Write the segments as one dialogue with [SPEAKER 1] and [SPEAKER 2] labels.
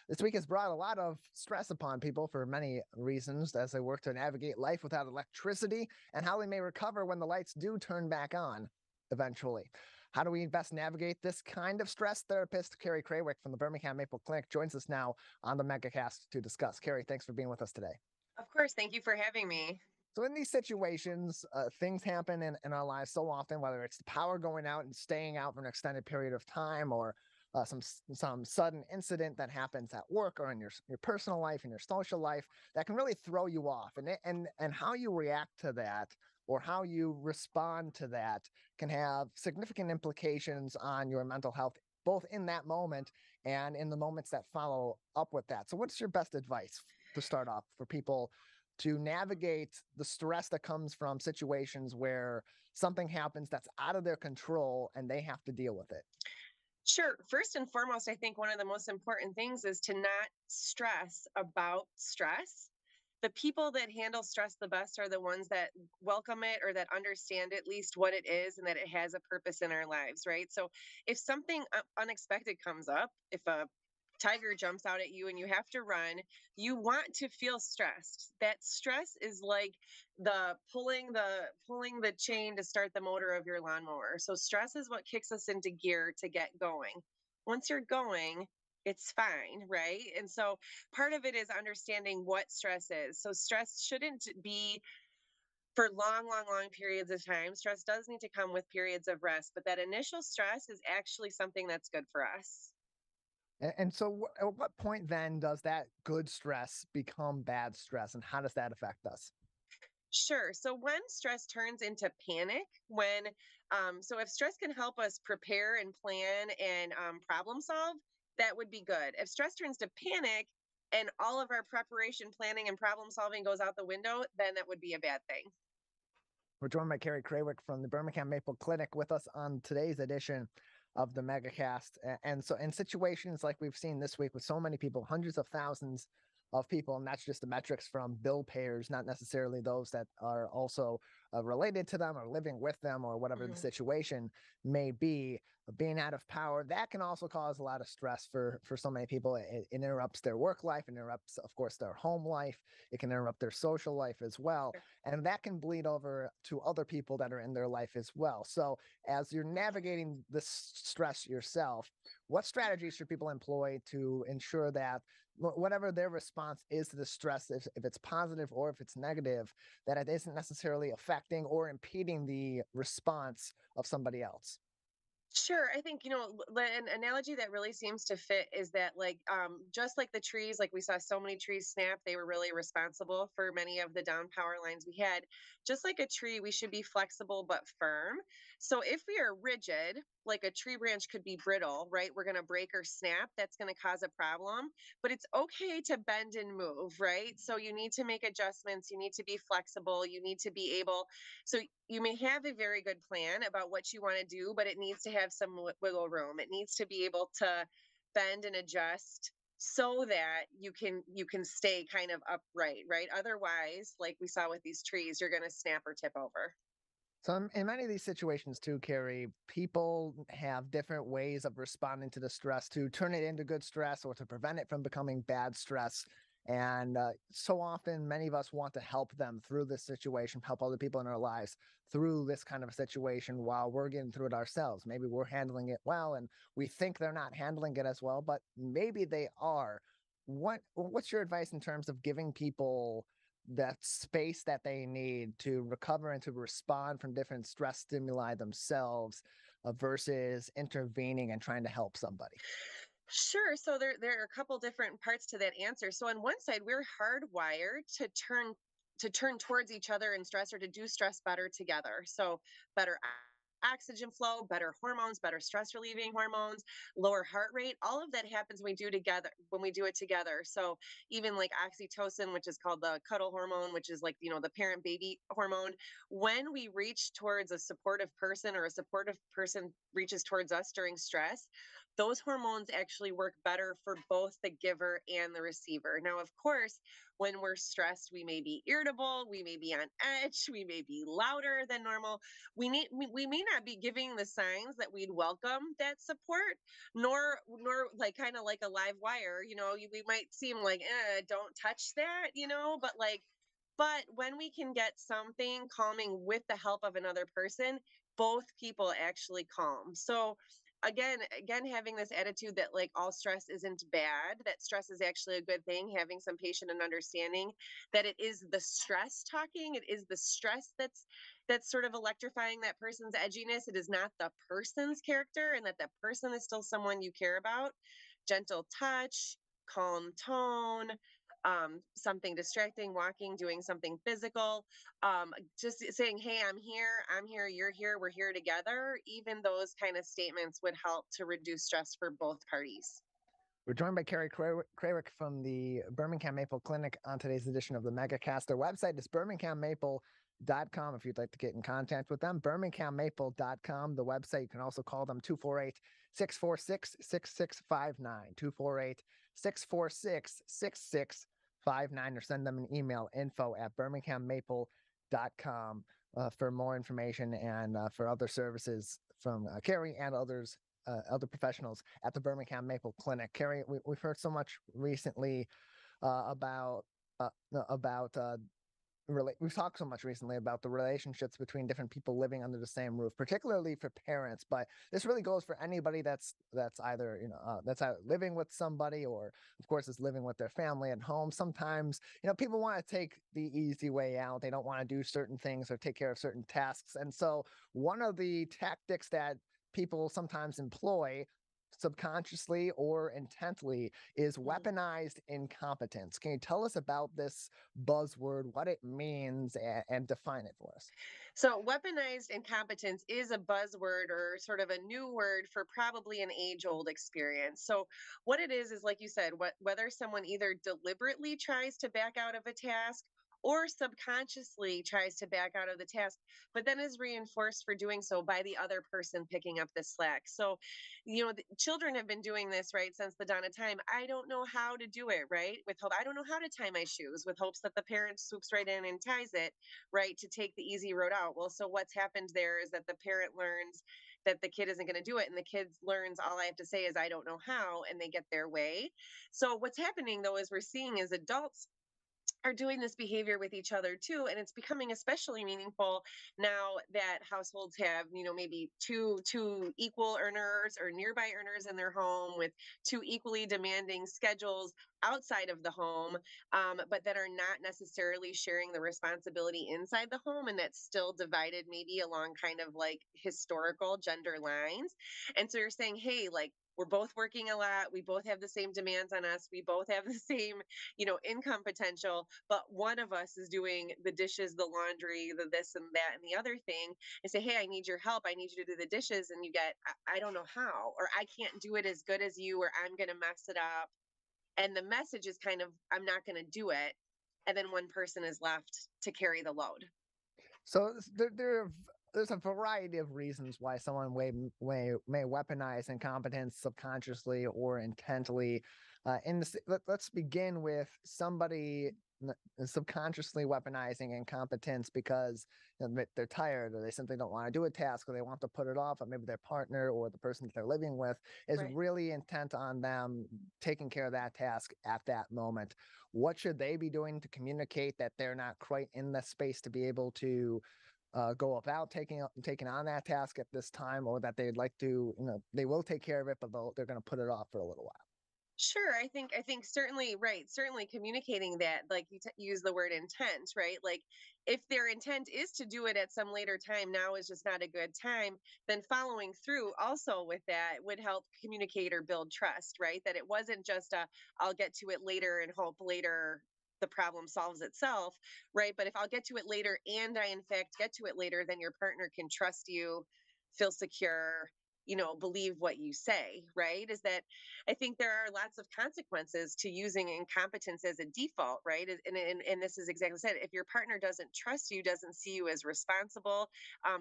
[SPEAKER 1] This week has brought a lot of stress upon people for many reasons as they work to navigate life without electricity and how they may recover when the lights do turn back on eventually. How do we best navigate this kind of stress? Therapist Carrie Krawiec from the Birmingham Maple Clinic joins us now on the Megacast to discuss. Carrie, thanks for being with us today.
[SPEAKER 2] Of course. Thank you for having me.
[SPEAKER 1] So in these situations, things happen in our lives so often, whether it's the power going out and staying out for an extended period of time, or some sudden incident that happens at work or in your personal life and your social life that can really throw you off, and how you react to that or how you respond to that can have significant implications on your mental health, both in that moment and in the moments that follow up with that. So what's your best advice to start off for people to navigate the stress that comes from situations where something happens that's out of their control and they have to deal with it?
[SPEAKER 2] Sure. First and foremost, I think one of the most important things is to not stress about stress. The people that handle stress the best are the ones that welcome it or that understand at least what it is and that it has a purpose in our lives, right? So if something unexpected comes up, if a tiger jumps out at you and you have to run, you want to feel stressed. That stress is like the pulling the chain to start the motor of your lawnmower. So stress is what kicks us into gear to get going. Once you're going, it's fine, right? And so part of it is understanding what stress is. So stress shouldn't be for long periods of time. Stress does need to come with periods of rest, but that initial stress is actually something that's good for us.
[SPEAKER 1] And so, at what point then does that good stress become bad stress, and how does that affect us?
[SPEAKER 2] Sure. So when stress turns into panic, so if stress can help us prepare and plan and problem solve, that would be good. If stress turns to panic and all of our preparation, planning, and problem solving goes out the window, then that would be a bad thing.
[SPEAKER 1] We're joined by Carrie Krawiec from the Birmingham Maple Clinic with us on today's edition of the Megacast. And so, in situations like we've seen this week with so many people, hundreds of thousands of people, and that's just the metrics from bill payers, not necessarily those that are also related to them or living with them or whatever the
[SPEAKER 2] Mhm.
[SPEAKER 1] situation may be. Being out of power, that can also cause a lot of stress for so many people. It interrupts their work life, it interrupts, of course, their home life. It can interrupt their social life as well, and that can bleed over to other people that are in their life as well. So as you're navigating this stress yourself, what strategies should people employ to ensure that whatever their response is to the stress, if it's positive or if it's negative, that it isn't necessarily affecting or impeding the response of somebody else?
[SPEAKER 2] Sure. I think, an analogy that really seems to fit is that, like, just like the trees, like we saw so many trees snap, they were really responsible for many of the down power lines we had. Just like a tree, we should be flexible but firm. So if we are rigid, like a tree branch could be brittle, right? We're going to break or snap. That's going to cause a problem, but it's okay to bend and move, right? So you need to make adjustments. You need to be flexible. You need to be able, so you may have a very good plan about what you want to do, but it needs to have some wiggle room. It needs to be able to bend and adjust so that you can stay kind of upright, right? Otherwise, like we saw with these trees, you're going to snap or tip over.
[SPEAKER 1] So in many of these situations too, Carrie, people have different ways of responding to the stress to turn it into good stress or to prevent it from becoming bad stress. And so often, many of us want to help them through this situation, help other people in our lives through this kind of a situation while we're getting through it ourselves. Maybe we're handling it well, and we think they're not handling it as well, but maybe they are. What's your advice in terms of giving people that space that they need to recover and to respond from different stress stimuli themselves, versus intervening and trying to help somebody?
[SPEAKER 2] Sure. So there are a couple different parts to that answer. So on one side, we're hardwired to turn towards each other in stress or to do stress better together. So better oxygen flow, better hormones, better stress relieving hormones, lower heart rate. All of that happens when we do it together. So even like oxytocin, which is called the cuddle hormone, which is like, the parent baby hormone, when we reach towards a supportive person or a supportive person reaches towards us during stress, those hormones actually work better for both the giver and the receiver. Now, of course, when we're stressed, we may be irritable, we may be on edge, we may be louder than normal. We may not be giving the signs that we'd welcome that support, nor like kind of like a live wire, we might seem like, don't touch that, but when we can get something calming with the help of another person, both people actually calm. So again having this attitude that like all stress isn't bad, that stress is actually a good thing, having some patience and understanding that it is the stress talking, it is the stress that's sort of electrifying that person's edginess. It is not the person's character, and that person is still someone you care about. Gentle touch, calm tone, something distracting, walking, doing something physical, just saying, hey, I'm here, you're here, we're here together. Even those kind of statements would help to reduce stress for both parties.
[SPEAKER 1] We're joined by Carrie Krawiec from the Birmingham Maple Clinic on today's edition of the Megacast. Their website is birminghammaple.com if you'd like to get in contact with them. birminghammaple.com, the website. You can also call them 248-646-6659, 248-646-6659, or send them an email, info@birminghammaple.com, for more information and for other services from Carrie and other professionals at the Birmingham Maple Clinic. Carrie, we've heard so much recently about we've talked so much recently about the relationships between different people living under the same roof, particularly for parents. But this really goes for anybody that's either that's either living with somebody, or of course is living with their family at home. Sometimes people want to take the easy way out. They don't want to do certain things or take care of certain tasks, and so one of the tactics that people sometimes employ, subconsciously or intently, is weaponized incompetence. Can you tell us about this buzzword, what it means, and define it for us?
[SPEAKER 2] So, weaponized incompetence is a buzzword or sort of a new word for probably an age old experience. So, what it is like you said, whether someone either deliberately tries to back out of a task or subconsciously tries to back out of the task, but then is reinforced for doing so by the other person picking up the slack. So, the children have been doing this, right, since the dawn of time. I don't know how to do it, right? With hope, I don't know how to tie my shoes, with hopes that the parent swoops right in and ties it, right, to take the easy road out. Well, so what's happened there is that the parent learns that the kid isn't going to do it, and the kid learns all I have to say is I don't know how, and they get their way. So what's happening though is we're seeing as adults are doing this behavior with each other too, and it's becoming especially meaningful now that households have maybe two equal earners or nearby earners in their home, with two equally demanding schedules outside of the home, but that are not necessarily sharing the responsibility inside the home, and that's still divided maybe along kind of like historical gender lines. And so you're saying, hey, like, we're both working a lot, we both have the same demands on us, we both have the same income potential, but one of us is doing the dishes, the laundry, the this and that and the other thing, and say, hey, I need your help, I need you to do the dishes, and you get, I don't know how, or I can't do it as good as you, or I'm going to mess it up. And the message is kind of, I'm not going to do it. And then one person is left to carry the load.
[SPEAKER 1] So there's a variety of reasons why someone may weaponize incompetence subconsciously or intently. Let's begin with somebody subconsciously weaponizing incompetence because they're tired, or they simply don't want to do a task, or they want to put it off, or maybe their partner or the person that they're living with is
[SPEAKER 2] Right.
[SPEAKER 1] really intent on them taking care of that task at that moment. What should they be doing to communicate that they're not quite in the space to be able to go about taking on that task at this time, or that they'd like to, they will take care of it, but they're going to put it off for a little while?
[SPEAKER 2] Sure, I think certainly, right, certainly communicating that, like you use the word intent, right? Like, if their intent is to do it at some later time, now is just not a good time, then following through also with that would help communicate or build trust, right? That it wasn't just a, I'll get to it later and hope later the problem solves itself, right? But if I'll get to it later and I in fact get to it later, then your partner can trust you, feel secure, believe what you say, right? Is that I think there are lots of consequences to using incompetence as a default, right? And this is exactly said. If your partner doesn't trust you, doesn't see you as responsible,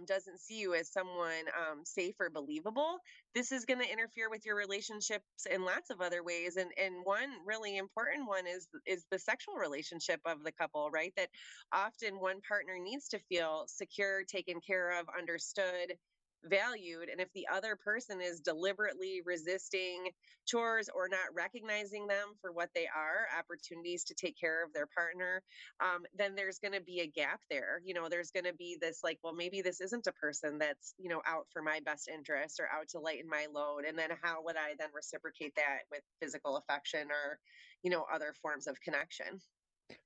[SPEAKER 2] doesn't see you as someone safe or believable, this is going to interfere with your relationships in lots of other ways. And one really important one is the sexual relationship of the couple, right? That often one partner needs to feel secure, taken care of, understood, valued. And if the other person is deliberately resisting chores or not recognizing them for what they are, opportunities to take care of their partner, then there's going to be a gap there. There's going to be this like, well, maybe this isn't a person that's, out for my best interest or out to lighten my load. And then how would I then reciprocate that with physical affection or, other forms of connection?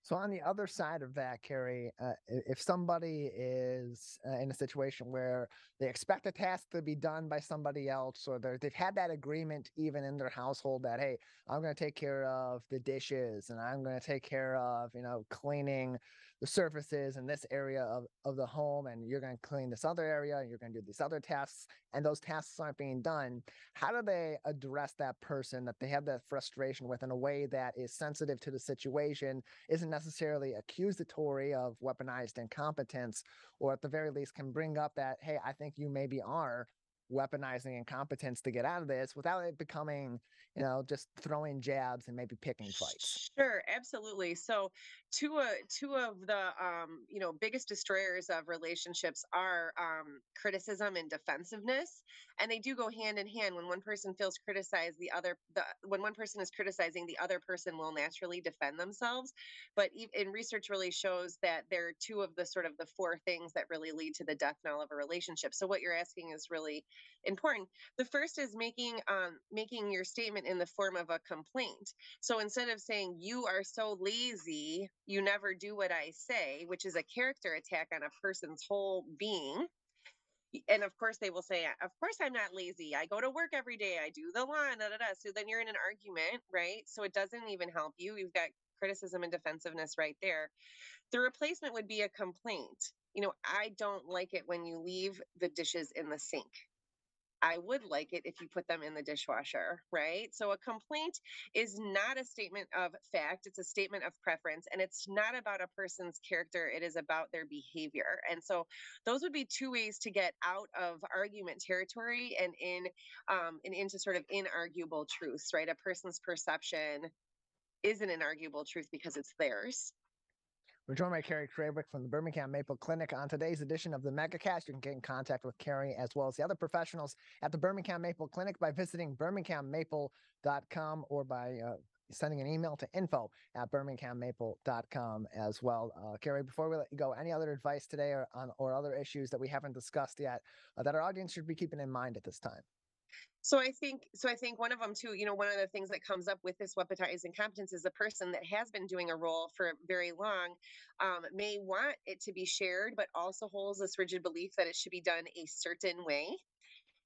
[SPEAKER 1] So on the other side of that, Carrie, if somebody is in a situation where they expect a task to be done by somebody else, or they've had that agreement even in their household that, hey, I'm going to take care of the dishes and I'm going to take care of, cleaning the surfaces in this area of the home, and you're going to clean this other area and you're going to do these other tasks, and those tasks aren't being done, how do they address that person that they have that frustration with in a way that is sensitive to the situation, isn't necessarily accusatory of weaponized incompetence, or at the very least can bring up that, hey, I think you maybe are weaponizing incompetence to get out of this, without it becoming, just throwing jabs and maybe picking fights?
[SPEAKER 2] Sure, absolutely. So, two of the biggest destroyers of relationships are criticism and defensiveness, and they do go hand in hand. When one person feels criticized, when one person is criticizing, the other person will naturally defend themselves. But in research, really shows that there are two of the sort of the four things that really lead to the death knell of a relationship. So, what you're asking is really important. The first is making your statement in the form of a complaint. So instead of saying, you are so lazy, you never do what I say, which is a character attack on a person's whole being. And of course, they will say, of course, I'm not lazy. I go to work every day. I do the lawn, da, da, da. So then you're in an argument, right? So it doesn't even help you. You've got criticism and defensiveness right there. The replacement would be a complaint. I don't like it when you leave the dishes in the sink. I would like it if you put them in the dishwasher, right? So a complaint is not a statement of fact, it's a statement of preference, and it's not about a person's character, it is about their behavior. And so those would be two ways to get out of argument territory and into sort of inarguable truths, right? A person's perception is an inarguable truth because it's theirs.
[SPEAKER 1] We're joined by Carrie Krawiec from the Birmingham Maple Clinic. On today's edition of the Megacast, you can get in contact with Carrie as well as the other professionals at the Birmingham Maple Clinic by visiting birminghammaple.com, or by sending an email to info@birminghammaple.com as well. Carrie, before we let you go, any other advice today or other issues that we haven't discussed yet that our audience should be keeping in mind at this time?
[SPEAKER 2] So I think one of them too, one of the things that comes up with this weaponized incompetence is a person that has been doing a role for very long may want it to be shared, but also holds this rigid belief that it should be done a certain way.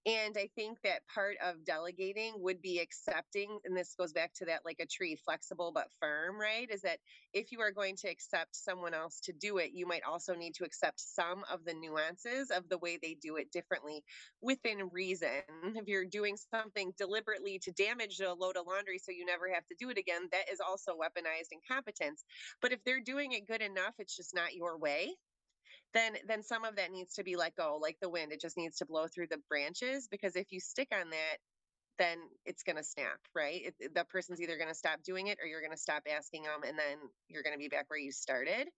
[SPEAKER 2] And I think that part of delegating would be accepting, and this goes back to that like a tree, flexible but firm, right? Is that if you are going to accept someone else to do it, you might also need to accept some of the nuances of the way they do it differently within reason. If you're doing something deliberately to damage a load of laundry so you never have to do it again, that is also weaponized incompetence. But if they're doing it good enough, it's just not your way, then some of that needs to be let go, like the wind. It just needs to blow through the branches, because if you stick on that, then it's going to snap, right? The person's either going to stop doing it or you're going to stop asking them, and then you're going to be back where you started.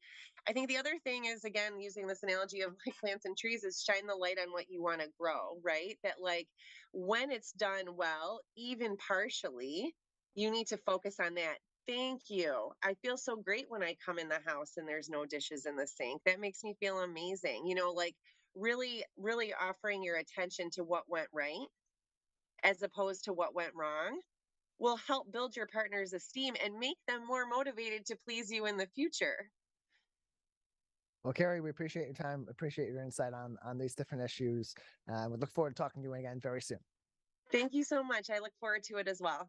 [SPEAKER 2] I think the other thing is, again, using this analogy of like plants and trees, is shine the light on what you want to grow, right? That like when it's done well, even partially, you need to focus on that. Thank you. I feel so great when I come in the house and there's no dishes in the sink. That makes me feel amazing. Like really, really offering your attention to what went right as opposed to what went wrong will help build your partner's esteem and make them more motivated to please you in the future.
[SPEAKER 1] Well, Carrie, we appreciate your time, appreciate your insight on these different issues. We look forward to talking to you again very soon.
[SPEAKER 2] Thank you so much. I look forward to it as well.